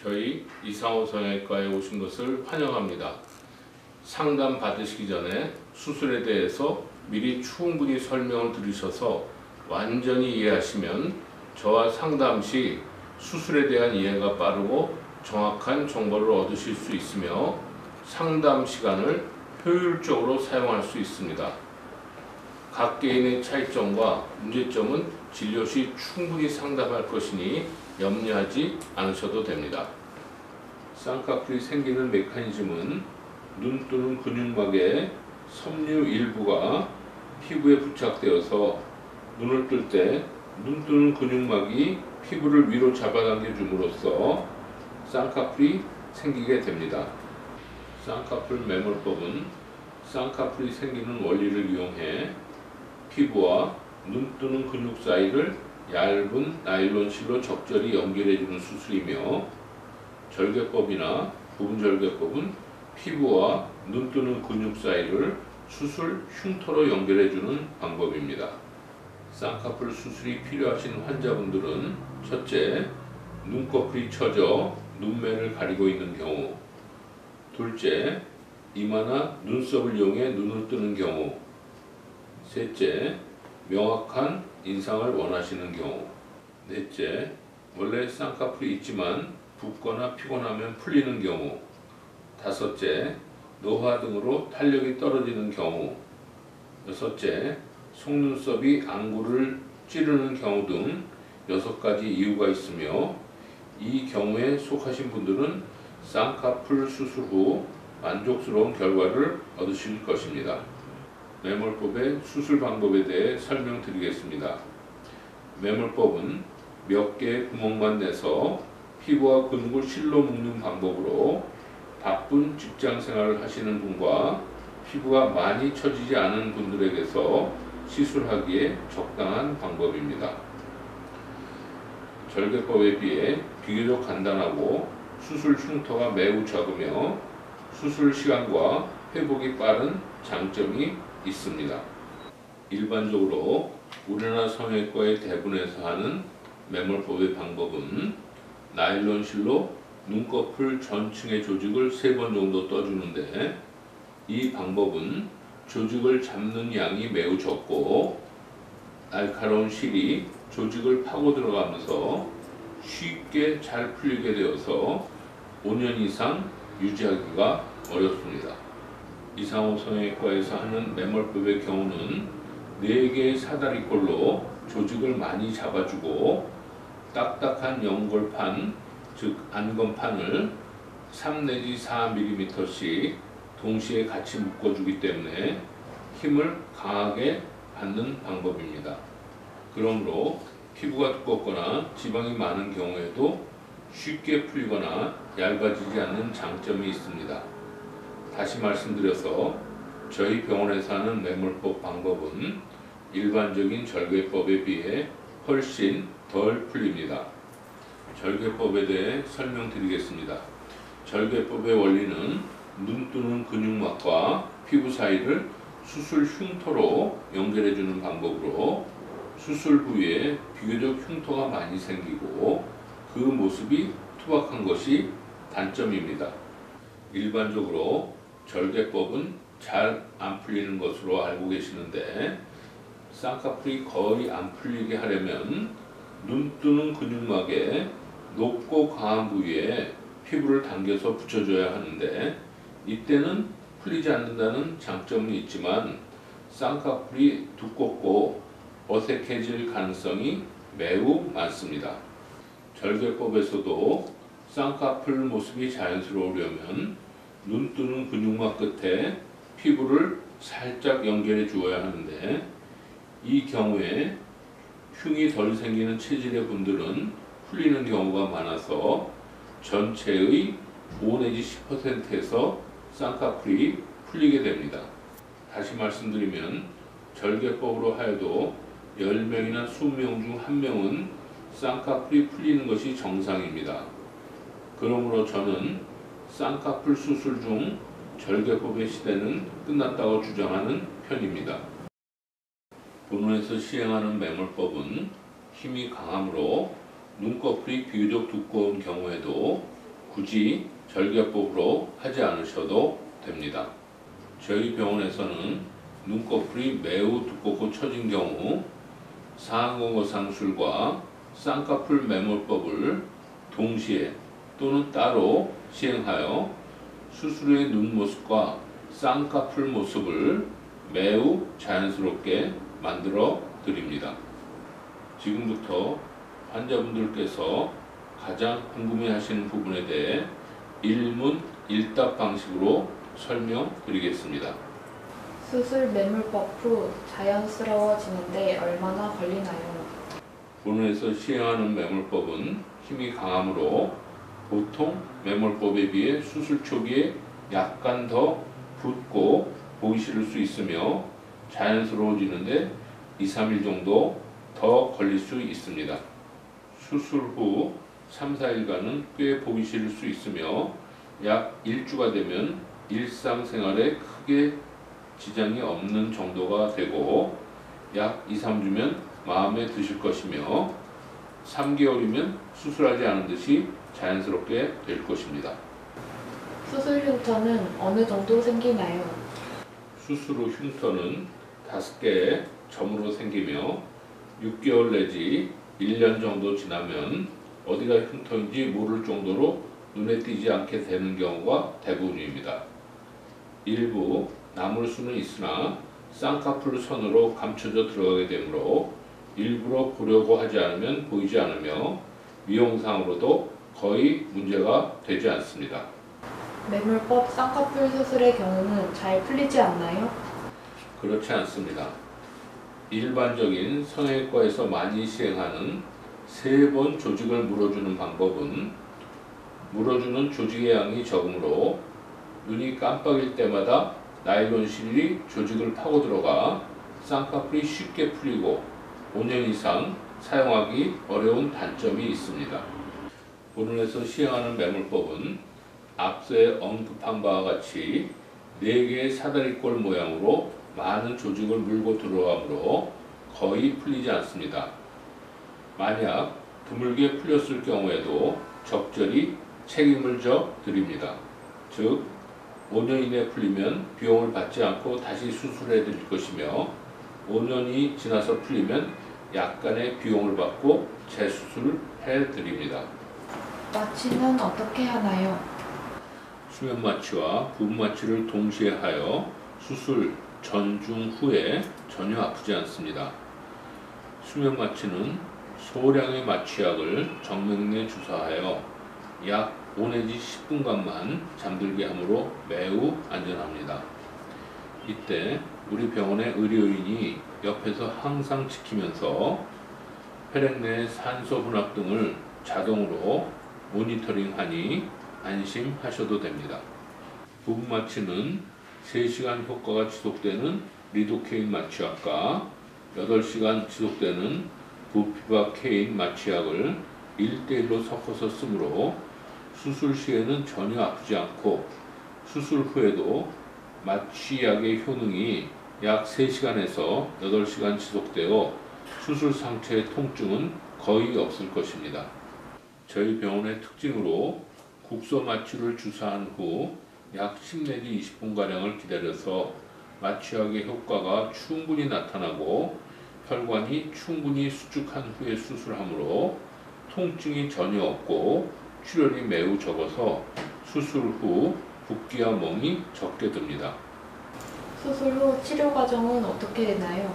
저희 이상호 성형외과에 오신 것을 환영합니다. 상담 받으시기 전에 수술에 대해서 미리 충분히 설명을 들으셔서 완전히 이해하시면 저와 상담 시 수술에 대한 이해가 빠르고 정확한 정보를 얻으실 수 있으며 상담 시간을 효율적으로 사용할 수 있습니다. 각 개인의 차이점과 문제점은 진료 시 충분히 상담할 것이니 염려하지 않으셔도 됩니다. 쌍꺼풀이 생기는 메커니즘은 눈 뜨는 근육막의 섬유 일부가 피부에 부착되어서 눈을 뜰 때 눈 뜨는 근육막이 피부를 위로 잡아당겨 줌으로써 쌍꺼풀이 생기게 됩니다. 쌍꺼풀 매몰법은 쌍꺼풀이 생기는 원리를 이용해 피부와 눈 뜨는 근육 사이를 얇은 나일론 실로 적절히 연결해주는 수술이며, 절개법이나 부분절개법은 피부와 눈 뜨는 근육 사이를 수술 흉터로 연결해주는 방법입니다. 쌍꺼풀 수술이 필요하신 환자분들은 첫째, 눈꺼풀이 처져 눈매를 가리고 있는 경우, 둘째, 이마나 눈썹을 이용해 눈을 뜨는 경우, 셋째, 명확한 인상을 원하시는 경우, 넷째, 원래 쌍꺼풀이 있지만 붓거나 피곤하면 풀리는 경우, 다섯째, 노화 등으로 탄력이 떨어지는 경우, 여섯째, 속눈썹이 안구를 찌르는 경우 등 6가지 이유가 있으며, 이 경우에 속하신 분들은 쌍꺼풀 수술 후 만족스러운 결과를 얻으실 것입니다. 매몰법의 수술 방법에 대해 설명드리겠습니다. 매몰법은 몇 개의 구멍만 내서 피부와 근육을 실로 묶는 방법으로 바쁜 직장 생활을 하시는 분과 피부가 많이 처지지 않은 분들에게서 시술하기에 적당한 방법입니다. 절개법에 비해 비교적 간단하고 수술 흉터가 매우 적으며 수술 시간과 회복이 빠른 장점이 있습니다. 일반적으로 우리나라 성형외과의 대부분에서 하는 매몰법의 방법은 나일론 실로 눈꺼풀 전층의 조직을 3번 정도 떠주는데, 이 방법은 조직을 잡는 양이 매우 적고 날카로운 실이 조직을 파고 들어가면서 쉽게 잘 풀리게 되어서 5년 이상 유지하기가 어렵습니다. 이상호 성형외과에서 하는 매몰법의 경우는 4개의 사다리꼴로 조직을 많이 잡아주고 딱딱한 연골판, 즉 안검판을 3 내지 4mm씩 동시에 같이 묶어주기 때문에 힘을 강하게 받는 방법입니다. 그러므로 피부가 두껍거나 지방이 많은 경우에도 쉽게 풀리거나 얇아지지 않는 장점이 있습니다. 다시 말씀드려서 저희 병원에서 하는 매몰법 방법은 일반적인 절개법에 비해 훨씬 덜 풀립니다. 절개법에 대해 설명드리겠습니다. 절개법의 원리는 눈 뜨는 근육막과 피부 사이를 수술 흉터로 연결해주는 방법으로 수술 부위에 비교적 흉터가 많이 생기고 그 모습이 투박한 것이 단점입니다. 일반적으로 절개법은 잘 안 풀리는 것으로 알고 계시는데, 쌍꺼풀이 거의 안 풀리게 하려면 눈 뜨는 근육막에 높고 강한 부위에 피부를 당겨서 붙여줘야 하는데, 이때는 풀리지 않는다는 장점이 있지만 쌍꺼풀이 두껍고 어색해질 가능성이 매우 많습니다. 절개법에서도 쌍꺼풀 모습이 자연스러우려면 눈 뜨는 근육막 끝에 피부를 살짝 연결해 주어야 하는데, 이 경우에 흉이 덜 생기는 체질의 분들은 풀리는 경우가 많아서 전체의 5 내지 10%에서 쌍꺼풀이 풀리게 됩니다. 다시 말씀드리면 절개법으로 하여도 10명이나 20명 중 1명은 쌍꺼풀이 풀리는 것이 정상입니다. 그러므로 저는 쌍꺼풀 수술 중 절개법의 시대는 끝났다고 주장하는 편입니다. 본원에서 시행하는 매몰법은 힘이 강하므로 눈꺼풀이 비교적 두꺼운 경우에도 굳이 절개법으로 하지 않으셔도 됩니다. 저희 병원에서는 눈꺼풀이 매우 두껍고 처진 경우 상안검거 상술과 쌍꺼풀 매몰법을 동시에 또는 따로 시행하여 수술 후의 눈 모습과 쌍꺼풀 모습을 매우 자연스럽게 만들어 드립니다. 지금부터 환자분들께서 가장 궁금해하시는 부분에 대해 일문일답 방식으로 설명드리겠습니다. 수술 매몰법 후 자연스러워지는데 얼마나 걸리나요? 본원에서 시행하는 매몰법은 힘이 강하므로 보통 매몰법에 비해 수술 초기에 약간 더 붓고 보기 싫을 수 있으며 자연스러워지는데 2-3일 정도 더 걸릴 수 있습니다. 수술 후 3-4일간은 꽤 보기 싫을 수 있으며 약 1주가 되면 일상생활에 크게 지장이 없는 정도가 되고 약 2-3주면 마음에 드실 것이며 3개월이면 수술하지 않은 듯이 자연스럽게 될 것입니다. 수술 흉터는 어느 정도 생기나요? 수술 후 흉터는 5개의 점으로 생기며 6개월 내지 1년 정도 지나면 어디가 흉터인지 모를 정도로 눈에 띄지 않게 되는 경우가 대부분입니다. 일부 남을 수는 있으나 쌍꺼풀 선으로 감춰져 들어가게 되므로 일부러 보려고 하지 않으면 보이지 않으며 미용상으로도 거의 문제가 되지 않습니다. 매몰법 쌍꺼풀 수술의 경우는 잘 풀리지 않나요? 그렇지 않습니다. 일반적인 성형외과에서 많이 시행하는 3번 조직을 물어주는 방법은 물어주는 조직의 양이 적으므로 눈이 깜빡일 때마다 나일론 실이 조직을 파고 들어가 쌍꺼풀이 쉽게 풀리고 5년 이상 사용하기 어려운 단점이 있습니다. 본원에서 시행하는 매몰법은 앞서에 언급한 바와 같이 4개의 사다리꼴 모양으로 많은 조직을 물고 들어가므로 거의 풀리지 않습니다. 만약 드물게 풀렸을 경우에도 적절히 책임을 져 드립니다. 즉 5년 이내 풀리면 비용을 받지 않고 다시 수술해 드릴 것이며 5년이 지나서 풀리면 약간의 비용을 받고 재수술해 드립니다. 마취는 어떻게 하나요? 수면 마취와 부분 마취를 동시에 하여 수술 전, 중, 후에 전혀 아프지 않습니다. 수면 마취는 소량의 마취약을 정맥 내 주사하여 약 5 내지 10분간만 잠들게 하므로 매우 안전합니다. 이때 우리 병원의 의료인이 옆에서 항상 지키면서 혈액 내 산소 혼합 등을 자동으로 모니터링하니 안심하셔도 됩니다. 부분 마취는 3시간 효과가 지속되는 리도케인 마취약과 8시간 지속되는 부피바케인 마취약을 1:1로 섞어서 쓰므로 수술 시에는 전혀 아프지 않고 수술 후에도 마취약의 효능이 약 3시간에서 8시간 지속되어 수술 상처의 통증은 거의 없을 것입니다. 저희 병원의 특징으로 국소 마취를 주사한 후 약 10 내지 20분가량을 기다려서 마취약의 효과가 충분히 나타나고 혈관이 충분히 수축한 후에 수술하므로 통증이 전혀 없고 출혈이 매우 적어서 수술 후 붓기와 멍이 적게 듭니다. 수술 후 치료 과정은 어떻게 되나요?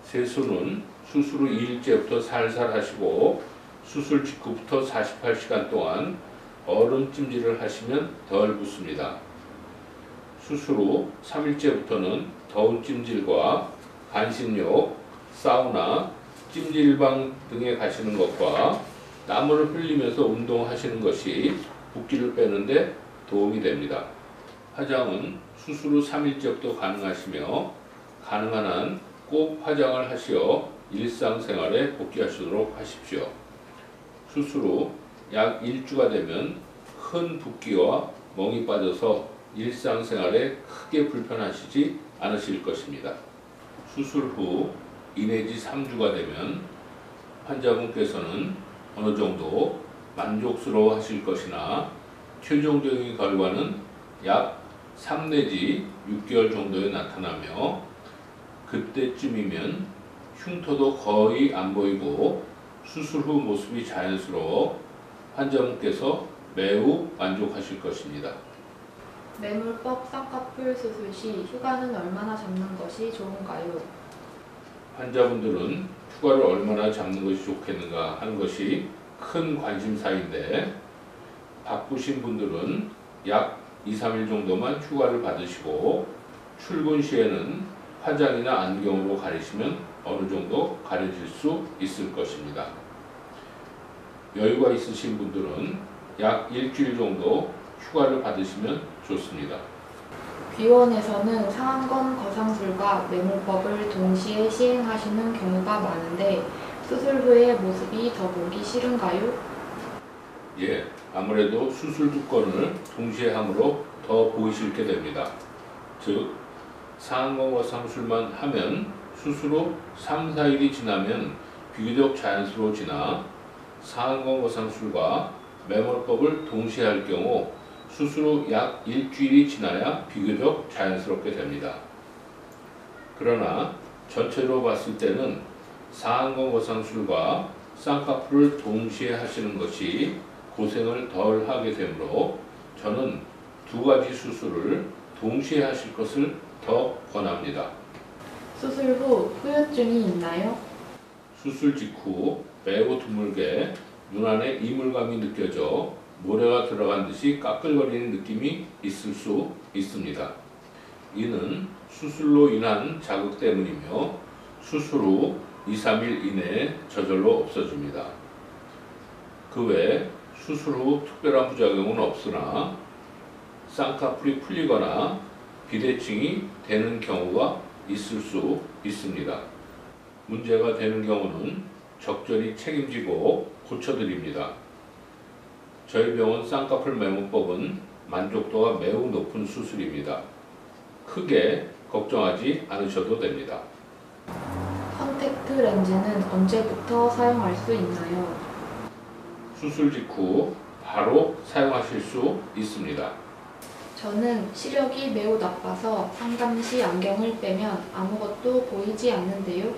세수는 수술 후 2일째부터 살살 하시고 수술 직후부터 48시간 동안 얼음 찜질을 하시면 덜 붓습니다. 수술 후 3일째부터는 더운 찜질과 반신욕, 사우나, 찜질방 등에 가시는 것과 땀을 흘리면서 운동하시는 것이 붓기를 빼는데 도움이 됩니다. 화장은 수술 후 3일째부터 가능하시며 가능한 한 꼭 화장을 하시어 일상생활에 복귀하시도록 하십시오. 수술 후 약 1주가 되면 큰 붓기와 멍이 빠져서 일상생활에 크게 불편하시지 않으실 것입니다. 수술 후 2 내지 3주가 되면 환자분께서는 어느 정도 만족스러워 하실 것이나 최종적인 결과는 약 3 내지 6개월 정도에 나타나며 그때쯤이면 흉터도 거의 안 보이고 수술 후 모습이 자연스러워 환자분께서 매우 만족하실 것입니다. 매몰법 쌍꺼풀 수술 시 휴가는 얼마나 잡는 것이 좋은가요? 환자분들은 휴가를 얼마나 잡는 것이 좋겠는가 하는 것이 큰 관심사인데 바쁘신 분들은 약 2, 3일 정도만 휴가를 받으시고 출근 시에는 화장이나 안경으로 가리시면 어느 정도 가려질 수 있을 것입니다. 여유가 있으신 분들은 약 일주일 정도 휴가를 받으시면 좋습니다. 귀원에서는 상안검 거상술과 매몰법을 동시에 시행하시는 경우가 많은데 수술 후의 모습이 더 보기 싫은가요? 예, 아무래도 수술 두 건을 동시에 함으로 더 보기 싫게 됩니다. 즉, 상안검 거상술만 하면 수술 후 3, 4일이 지나면 비교적 자연스러워지나 상안검 거상술과 매몰법을 동시에 할 경우 수술 후 약 일주일이 지나야 비교적 자연스럽게 됩니다. 그러나 전체로 봤을 때는 상안검 거상술과 쌍꺼풀을 동시에 하시는 것이 고생을 덜 하게 되므로 저는 두 가지 수술을 동시에 하실 것을 더 권합니다. 수술 후 후유증이 있나요? 수술 직후 매우 드물게 눈 안에 이물감이 느껴져 모래가 들어간 듯이 까끌거리는 느낌이 있을 수 있습니다. 이는 수술로 인한 자극 때문이며 수술 후 2, 3일 이내에 저절로 없어집니다. 그 외 수술 후 특별한 부작용은 없으나 쌍꺼풀이 풀리거나 비대칭이 되는 경우가 있을 수 있습니다. 문제가 되는 경우는 적절히 책임지고 고쳐드립니다. 저희 병원 쌍꺼풀 매몰법은 만족도가 매우 높은 수술입니다. 크게 걱정하지 않으셔도 됩니다. 컨택트 렌즈는 언제부터 사용할 수 있나요? 수술 직후 바로 사용하실 수 있습니다. 저는 시력이 매우 나빠서 상담 시 안경을 빼면 아무것도 보이지 않는데요.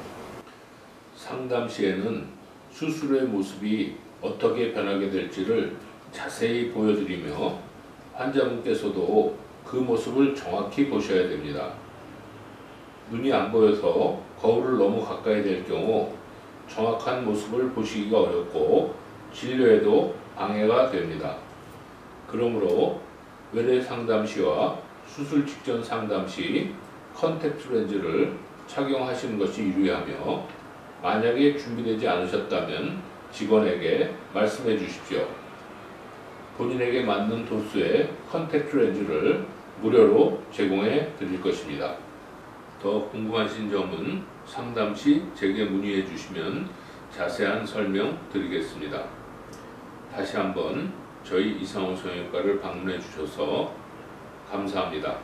상담 시에는 수술의 모습이 어떻게 변하게 될지를 자세히 보여드리며 환자분께서도 그 모습을 정확히 보셔야 됩니다. 눈이 안 보여서 거울을 너무 가까이 댈 경우 정확한 모습을 보시기가 어렵고 진료에도 방해가 됩니다. 그러므로 외래 상담 시와 수술 직전 상담 시 컨택트 렌즈를 착용하시는 것이 유리하며 만약에 준비되지 않으셨다면 직원에게 말씀해 주십시오. 본인에게 맞는 도수의 컨택트 렌즈를 무료로 제공해 드릴 것입니다. 더 궁금하신 점은 상담 시 제게 문의해 주시면 자세한 설명 드리겠습니다. 다시 한번 저희 이상호 성형외과를 방문해 주셔서 감사합니다.